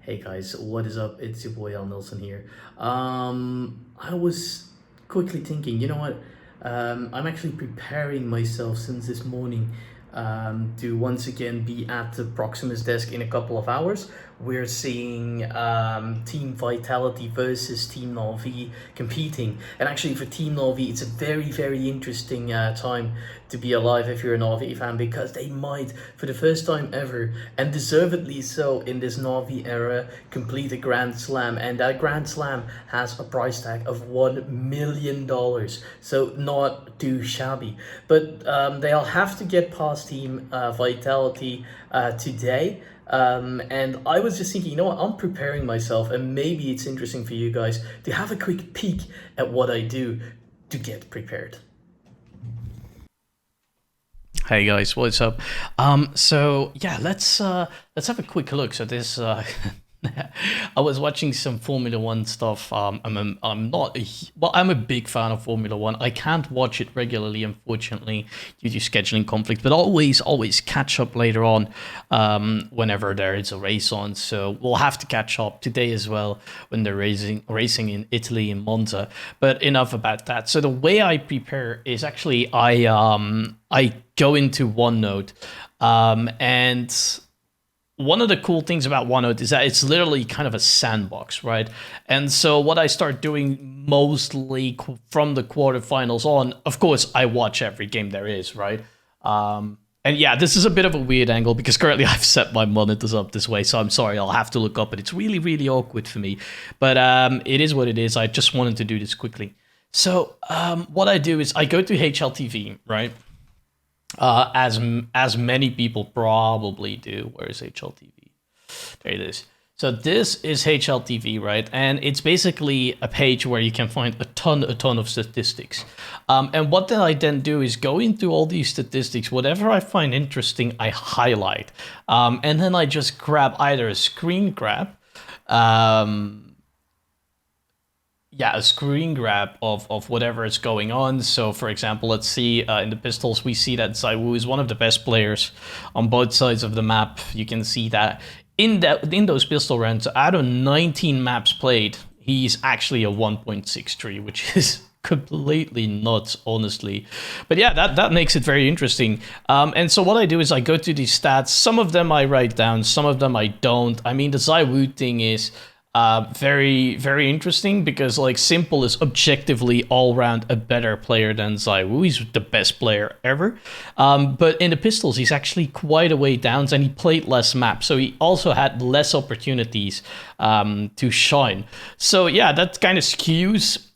Hey guys, what is up? It's your boy Al Nilsson here. I was quickly thinking, you know what? I'm actually preparing myself since this morning to once again be at the Proximus Desk in a couple of hours. We're seeing Team Vitality versus Team Na'Vi competing. And actually, for Team Na'Vi, it's a very, very interesting time to be alive if you're a Na'Vi fan, because they might, for the first time ever, and deservedly so in this Na'Vi era, complete a Grand Slam. And that Grand Slam has a price tag of $1 million. So not too shabby. But they'll have to get past Team Vitality today. And I was just thinking, you know what, I'm preparing myself, and maybe it's interesting for you guys to have a quick peek at what I do to get prepared. Hey guys, what's up? So yeah, let's have a quick look. So this I was watching some Formula One stuff. I'm not I'm a big fan of Formula One. I can't watch it regularly, unfortunately, due to scheduling conflict. But always catch up later on, whenever there is a race on. So we'll have to catch up today as well when they're racing in Italy in Monza. But enough about that. So the way I prepare is actually I go into OneNote, and one of the cool things about OneNote is that it's literally kind of a sandbox, right? And so what I start doing mostly from the quarterfinals on, of course, I watch every game there is, right? And yeah, this is a bit of a weird angle because currently I've set my monitors up this way, so I'm sorry, I'll have to look up, and it's really, really awkward for me. But it is what it is. I just wanted to do this quickly. So what I do is I go to HLTV, right? As many people probably do. Where is HLTV? There it is. So this is HLTV, right? And it's basically a page where you can find a ton of statistics. And what then I then do is go into all these statistics. Whatever I find interesting, I highlight. And then I just grab either a screen grab, a screen grab of whatever is going on. So, for example, let's see, in the Pistols, we see that Zaiwu is one of the best players on both sides of the map. You can see that in those pistol rounds, out of 19 maps played, he's actually a 1.63, which is completely nuts, honestly. But yeah, that makes it very interesting. And so what I do is I go to these stats. Some of them I write down, some of them I don't. I mean, the Zaiwu thing is very, very interesting because, like, Simple is objectively all round a better player than Zaiwu. He's the best player ever. But in the Pistols, he's actually quite a way down, and he played less maps, so he also had less opportunities to shine. So yeah, that kind of skews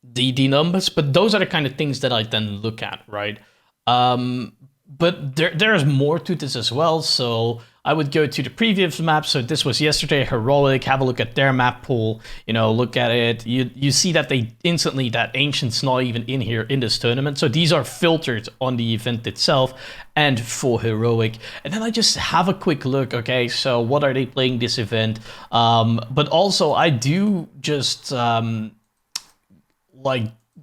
the numbers, but those are the kind of things that I then look at, right? But there's more to this as well. So I would go to the previous map. So this was yesterday, Heroic. Have a look at their map pool. You know, look at it. You see that that Ancient's not even in here in this tournament. So these are filtered on the event itself and for Heroic. And then I just have a quick look. Okay, so what are they playing this event? But also I do just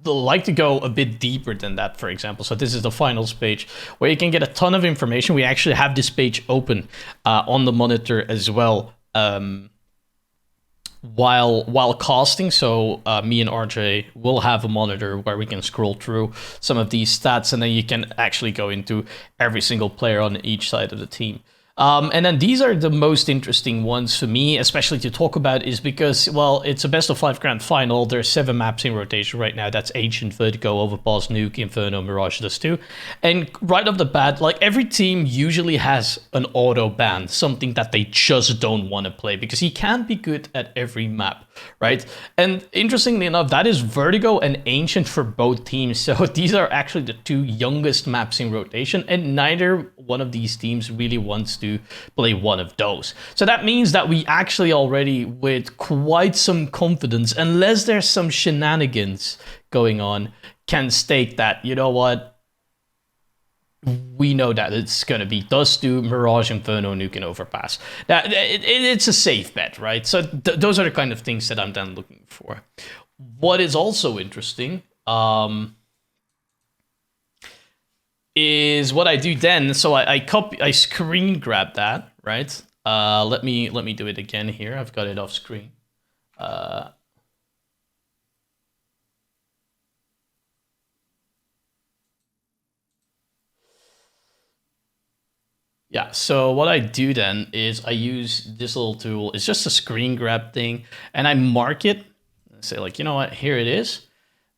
like to go a bit deeper than that, for example. So this is the finals page where you can get a ton of information. We actually have this page open on the monitor as well while casting. So me and RJ will have a monitor where we can scroll through some of these stats, and then you can actually go into every single player on each side of the team. And then these are the most interesting ones for me, especially to talk about, is because, well, it's a best of 5 grand final. There's 7 maps in rotation right now. That's Ancient, Vertigo, Overpass, Nuke, Inferno, Mirage, those 2. And right off the bat, like, every team usually has an auto ban, something that they just don't want to play, because he can't be good at every map, right? And interestingly enough, that is Vertigo and Ancient for both teams. So these are actually the 2 youngest maps in rotation, and neither one of these teams really wants to play one of those. So that means that we actually already, with quite some confidence, unless there's some shenanigans going on, can state that, you know what, we know that it's going to be Dust 2, Mirage, Inferno, Nuke, and Overpass. It's a safe bet, right? So those are the kind of things that I'm then looking for. What is also interesting is what I do then. So I screen grab that, right? Let me do it again here. I've got it off screen. Yeah, so what I do then is I use this little tool. It's just a screen grab thing, and I mark it and say, like, you know what, here it is.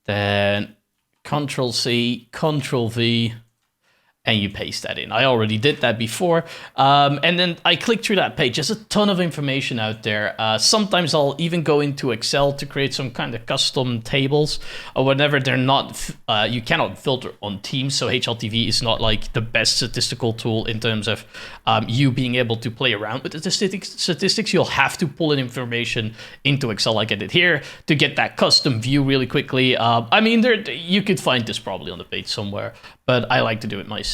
Then Control C, Control V, and you paste that in. I already did that before. And then I click through that page. There's a ton of information out there. Sometimes I'll even go into Excel to create some kind of custom tables or whenever they're not, you cannot filter on teams. So HLTV is not like the best statistical tool in terms of you being able to play around with the statistics. You'll have to pull in information into Excel like I did here to get that custom view really quickly. I mean, you could find this probably on the page somewhere, but I like to do it myself.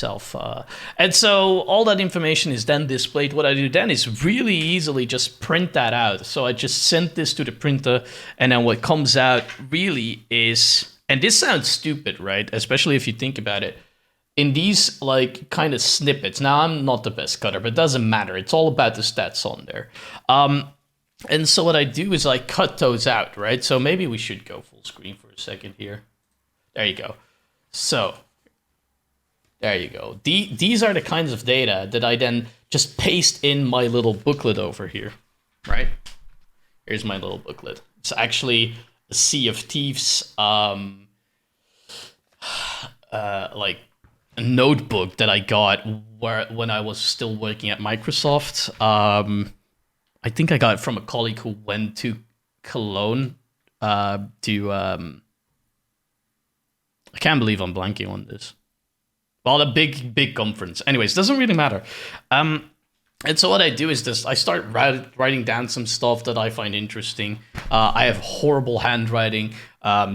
And so all that information is then displayed. What I do then is really easily just print that out. So I just send this to the printer, and then what comes out really is, and this sounds stupid, right? Especially if you think about it, in these like kind of snippets. Now, I'm not the best cutter, but it doesn't matter. It's all about the stats on there. And so what I do is I cut those out, right? So maybe we should go full screen for a second here. There you go. So there you go. These are the kinds of data that I then just paste in my little booklet over here, right? Here's my little booklet. It's actually a Sea of Thieves, like a notebook that I got when I was still working at Microsoft. I think I got it from a colleague who went to Cologne to... I can't believe I'm blanking on this. Well, a big conference. Anyways, doesn't really matter. And so what I do is this. I start writing down some stuff that I find interesting. I have horrible handwriting,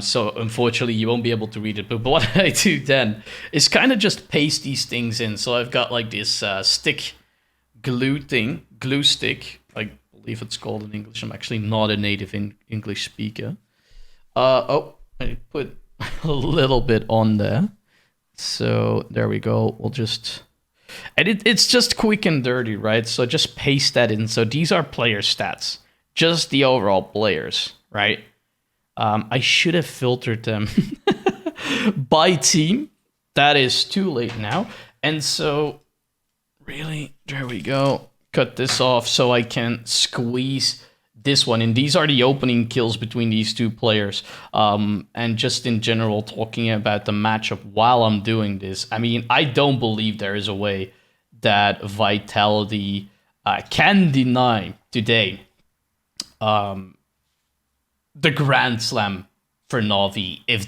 so unfortunately you won't be able to read it. But what I do then is kind of just paste these things in. So I've got like this stick glue stick. I believe it's called in English. I'm actually not a native English speaker. I put a little bit on there. So there we go. We'll just, and it's just quick and dirty, right? So just paste that in. So these are player stats, just the overall players, right? I should have filtered them by team. That is too late now. And so really, there we go. Cut this off so I can squeeze this one, and these are the opening kills between these two players. And just in general, talking about the matchup while I'm doing this, I mean, I don't believe there is a way that Vitality can deny today the Grand Slam for Na'Vi. If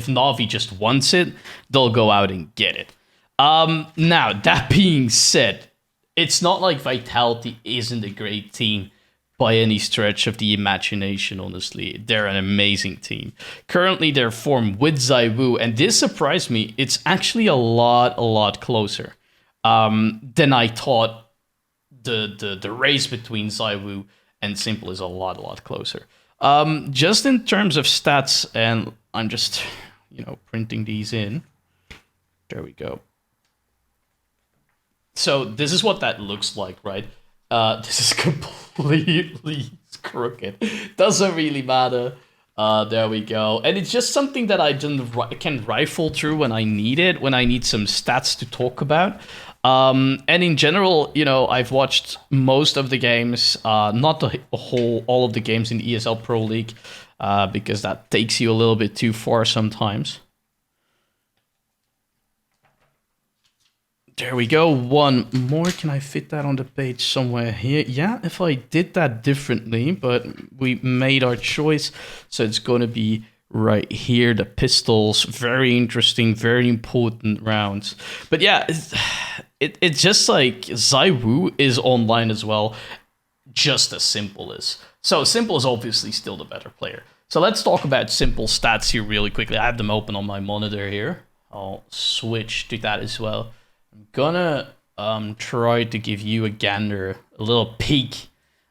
Na'Vi just wants it, they'll go out and get it. Now, that being said, it's not like Vitality isn't a great team by any stretch of the imagination, honestly. They're an amazing team. Currently, they're formed with ZywOo, and this surprised me. It's actually a lot closer than I thought. The race between ZywOo and Simple is a lot closer. Just in terms of stats, and I'm just, printing these in. There we go. So this is what that looks like, right? This is completely crooked. Doesn't really matter. There we go. And it's just something that I can rifle through when I need it, when I need some stats to talk about. And in general, I've watched most of the games, not all of the games in the ESL Pro League, because that takes you a little bit too far sometimes. There we go. One more. Can I fit that on the page somewhere here? Yeah, if I did that differently, but we made our choice. So it's going to be right here. The pistols. Very interesting, very important rounds. But yeah, it's just like ZywOo is online as well, just as Simple is. So Simple is obviously still the better player. So let's talk about Simple stats here really quickly. I have them open on my monitor here. I'll switch to that as well. I'm gonna try to give you a gander, a little peek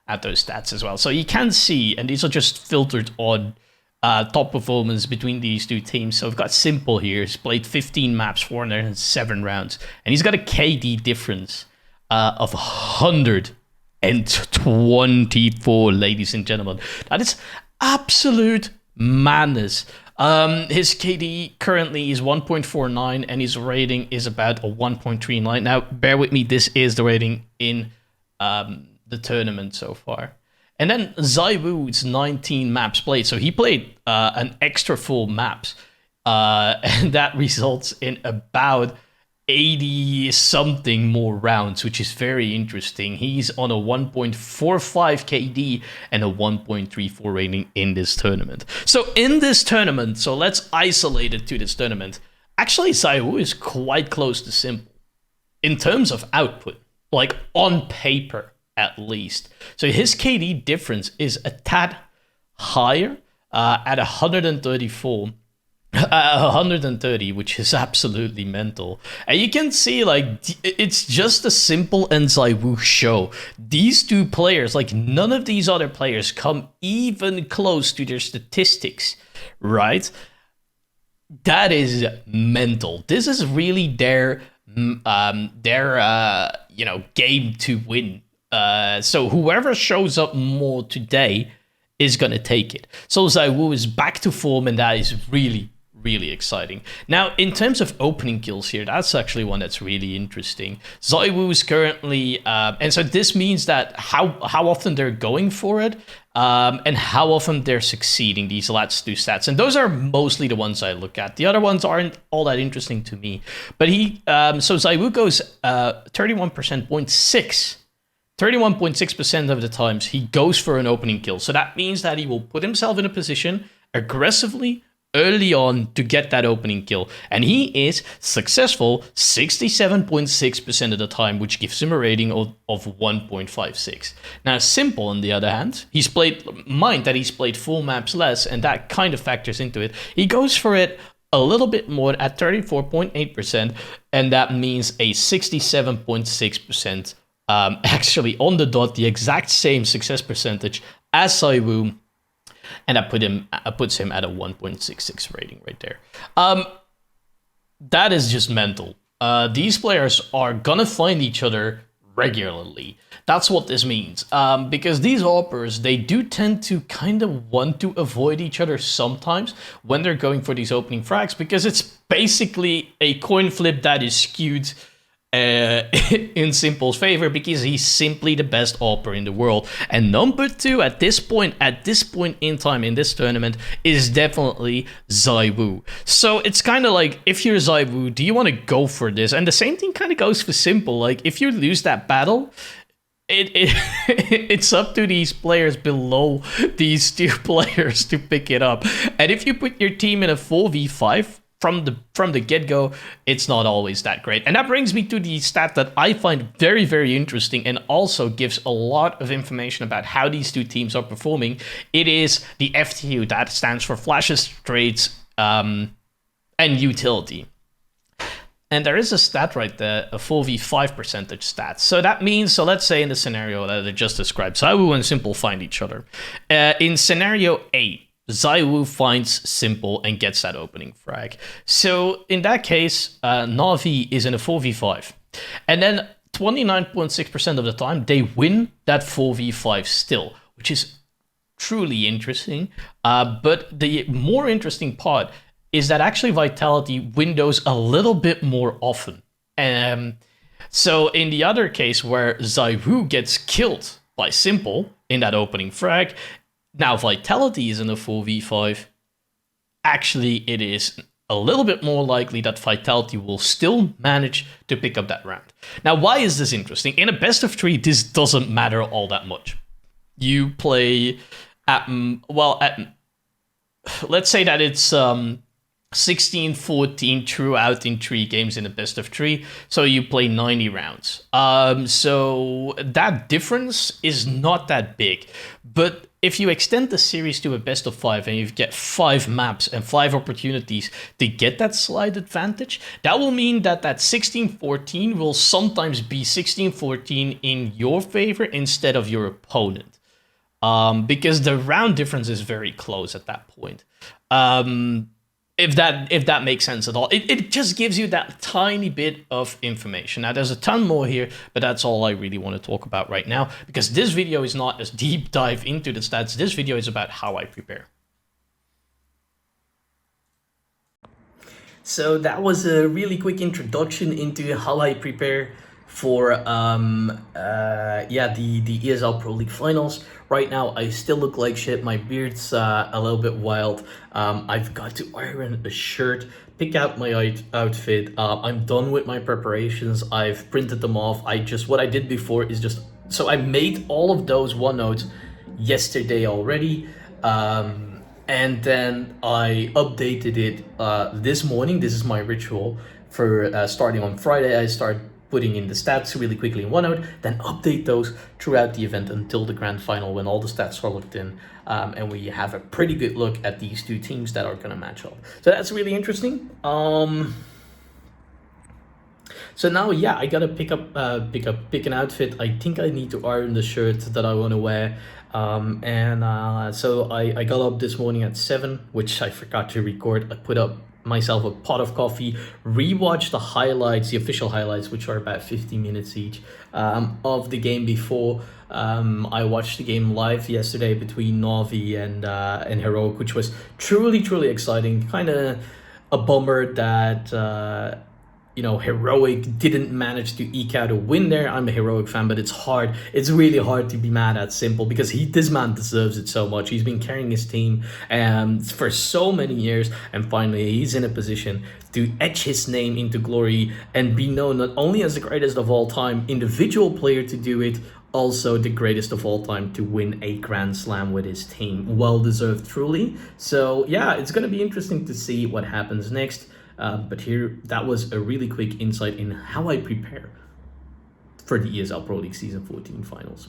at those stats as well. So you can see, and these are just filtered on top performance between these two teams. So we've got Simple here. He's played 15 maps, 407 rounds, and he's got a KD difference of 124, ladies and gentlemen. That is absolute madness. His KD currently is 1.49 and his rating is about a 1.39. Now, bear with me, this is the rating in the tournament so far. And then Zaiwu's 19 maps played. So he played an extra full maps. And that results in about 80 something more rounds, which is very interesting. He's on a 1.45 KD and a 1.34 rating in this tournament. So in this tournament, so let's isolate it to this tournament. Actually, Zaiwu is quite close to Simple in terms of output, like on paper at least. So his KD difference is a tad higher at 134. 130, which is absolutely mental. And you can see, like, it's just a Simple and Zaiwu show. These two players, like, none of these other players come even close to their statistics, right? That is mental. This is really their game to win. So whoever shows up more today is going to take it. So Zaiwu is back to form, and that is really exciting. Now, in terms of opening kills here, that's actually one that's really interesting. Zaiwu is currently, and so this means that how often they're going for it, and how often they're succeeding, these last two stats. And those are mostly the ones I look at. The other ones aren't all that interesting to me. But so Zaiwu goes 31.6% of the times he goes for an opening kill. So that means that he will put himself in a position aggressively early on to get that opening kill. And he is successful 67.6% of the time, which gives him a rating of 1.56. Now, Simple, on the other hand, he's played full maps less, and that kind of factors into it. He goes for it a little bit more at 34.8%, and that means a 67.6%. Actually, on the dot, the exact same success percentage as Zaiwu, and that puts him at a 1.66 rating right there. That is just mental. These players are gonna find each other regularly. That's what this means. Because these AWPers, they do tend to kind of want to avoid each other sometimes when they're going for these opening frags, because it's basically a coin flip that is skewed in Simple's favor, because he's simply the best AWPer in the world. And number two at this point in time in this tournament is definitely Zaiwu. So it's kind of like, if you're Zaiwu, do you want to go for this? And the same thing kind of goes for Simple. Like, if you lose that battle, it's up to these players below these two players to pick it up. And if you put your team in a 4v5 from the get-go, it's not always that great. And that brings me to the stat that I find very, very interesting, and also gives a lot of information about how these two teams are performing. It is the FTU, that stands for flashes, trades, and utility. And there is a stat right there, a 4v5 percentage stat. So that means, so let's say in the scenario that I just described, Zaiwu and Simple find each other. In scenario A, Zaiwu finds Simple and gets that opening frag. So in that case, Na'Vi is in a 4v5. And then 29.6% of the time, they win that 4v5 still, which is truly interesting. But the more interesting part is that actually Vitality windows a little bit more often. So in the other case where Zaiwu gets killed by Simple in that opening frag, now Vitality is in a 4v5. Actually, it is a little bit more likely that Vitality will still manage to pick up that round. Now, why is this interesting? In a best of 3, this doesn't matter all that much. You play at let's say that it's 16-14 throughout in 3 games in a best of 3, so you play 90 rounds. So that difference is not that big, but if you extend the series to a best of 5 and you get 5 maps and 5 opportunities to get that slight advantage, that will mean that 16-14 will sometimes be 16-14 in your favor instead of your opponent. Because the round difference is very close at that point. If that makes sense at all. It just gives you that tiny bit of information. Now there's a ton more here, but that's all I really want to talk about right now, because this video is not a deep dive into the stats. This video is about how I prepare. So that was a really quick introduction into how I prepare for the ESL Pro League finals. Right now I still look like shit. My beard's a little bit wild. I've got to iron a shirt, pick out my outfit. I'm done with my preparations. I've printed them off. What I did before is so I made all of those OneNotes yesterday already. And then I updated it this morning. This is my ritual for starting on Friday. I start putting in the stats really quickly in OneNote, then update those throughout the event until the grand final, when all the stats are looked in, and we have a pretty good look at these two teams that are going to match up. So that's really interesting. So now, yeah, I gotta pick an outfit. I think I need to iron the shirt that I want to wear. So I got up this morning at 7, which I forgot to record. I put up myself a pot of coffee, rewatched the highlights, the official highlights, which are about 50 minutes each, of the game before. I watched the game live yesterday between Navi and Heroic, which was truly exciting. Kind of a bummer that Heroic didn't manage to eke out a win there. I'm a Heroic fan, but it's really hard to be mad at Simple, because this man deserves it so much. He's been carrying his team for so many years, and finally he's in a position to etch his name into glory and be known not only as the greatest of all time individual player to do it, also the greatest of all time to win a Grand Slam with his team. Well deserved, truly. So yeah, it's going to be interesting to see what happens next. But that was a really quick insight in how I prepare for the ESL Pro League Season 14 finals.